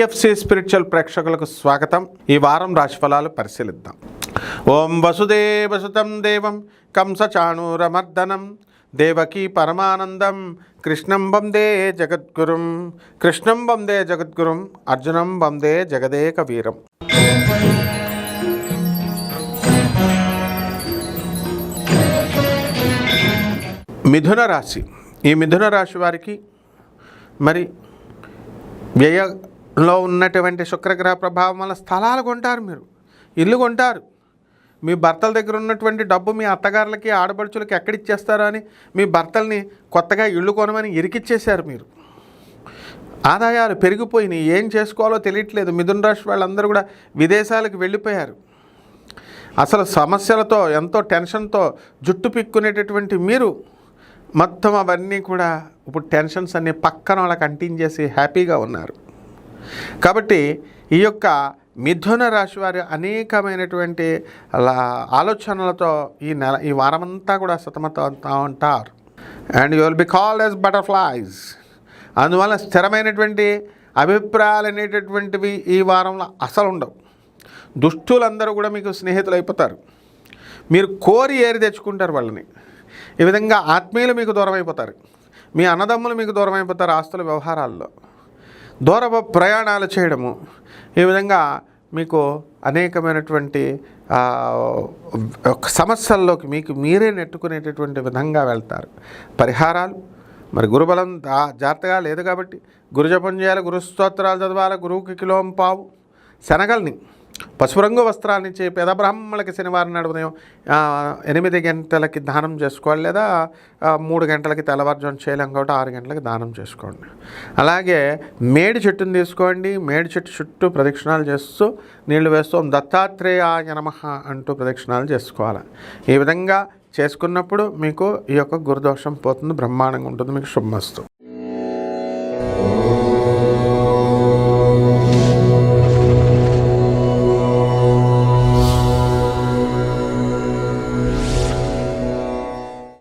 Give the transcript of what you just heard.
PFC spiritual ప్రేక్షకులకు స్వాగతం. ఈ వారం రాశిఫలాలు పరిశీలిద్దాం. ఓం వసుదేవసుతం దేవం కంసచాణూరమర్దనం దేవకీ పరమానందం కృష్ణం వందే జగద్గురుం. కృష్ణం వందే జగద్గురుం, అర్జునం వందే జగదేక వీరం. మిథున రాశి. ఈ మిథున రాశి వారికి మరి వ్యయంలో ఉన్నటువంటి శుక్రగ్రహ ప్రభావం వల్ల స్థలాలు కొంటారు, మీరు ఇల్లు కొంటారు. మీ భర్తల దగ్గర ఉన్నటువంటి డబ్బు మీ అత్తగారులకి ఆడపడుచులకి ఎక్కడిచ్చేస్తారో అని మీ భర్తల్ని కొత్తగా ఇల్లు కొనమని ఇరికిచ్చేశారు. మీరు ఆదాయాలు పెరిగిపోయినాయి, ఏం చేసుకోవాలో తెలియట్లేదు. మిథున రాశి వాళ్ళందరూ కూడా విదేశాలకు వెళ్ళిపోయారు. అసలు సమస్యలతో ఎంతో టెన్షన్తో జుట్టు పిక్కునేటటువంటి మీరు మొత్తం అవన్నీ కూడా ఇప్పుడు టెన్షన్స్ అన్నీ పక్కన వాళ్ళకి అంటించేసి హ్యాపీగా ఉన్నారు. కాబట్టి ఈ యొక్క మిథున రాశి వారి అనేకమైనటువంటి ఆలోచనలతో ఈ వారమంతా కూడా సతమతమవుతూ ఉంటారు. And you will be called as butterflies. అందువల్ల స్థిరమైనటువంటి అభిప్రాయాలు అనేటటువంటివి ఈ వారంలో అసలు ఉండవు. దుష్టులందరూ కూడా మీకు స్నేహితులు అయిపోతారు. మీరు కోరి ఏరి తెచ్చుకుంటారు వాళ్ళని. ఈ విధంగా ఆత్మీయులు మీకు దూరం అయిపోతారు. మీ అన్నదమ్ములు మీకు దూరం అయిపోతారు. ఆస్తుల వ్యవహారాల్లో దూర ప్రయాణాలు చేయడము, ఈ విధంగా మీకు అనేకమైనటువంటి సమస్యల్లోకి మీకు మీరే నెట్టుకునేటటువంటి విధంగా వెళ్తారు. పరిహారాలు మరి గురుబలం జాగ్రత్తగా లేదు కాబట్టి గురుజపం చేయాలి, గురు స్తోత్రాలు చదవాలి, గురువుకి కిలోం పావు శనగల్ని పసుపు రంగు వస్త్రాలనిచ్చి పేద బ్రాహ్మణులకి శనివారం నాడు ఉదయం 8 గంటలకి దానం చేసుకోవాలి, లేదా 3 గంటలకి తెల్లవారుజామున చేయలేం కాబట్టి 6 గంటలకి దానం చేసుకోండి. అలాగే మేడి చెట్టుని తీసుకోండి, మేడి చెట్టు చుట్టూ ప్రదక్షిణాలు చేస్తూ నీళ్లు వేస్తూ దత్తాత్రేయాయ నమః అంటూ ప్రదక్షిణాలు చేసుకోవాలి. ఈ విధంగా చేసుకున్నప్పుడు మీకు ఈ యొక్క గురుదోషం పోతుంది, బ్రహ్మాండంగా ఉంటుంది. మీకు శుభమస్తు.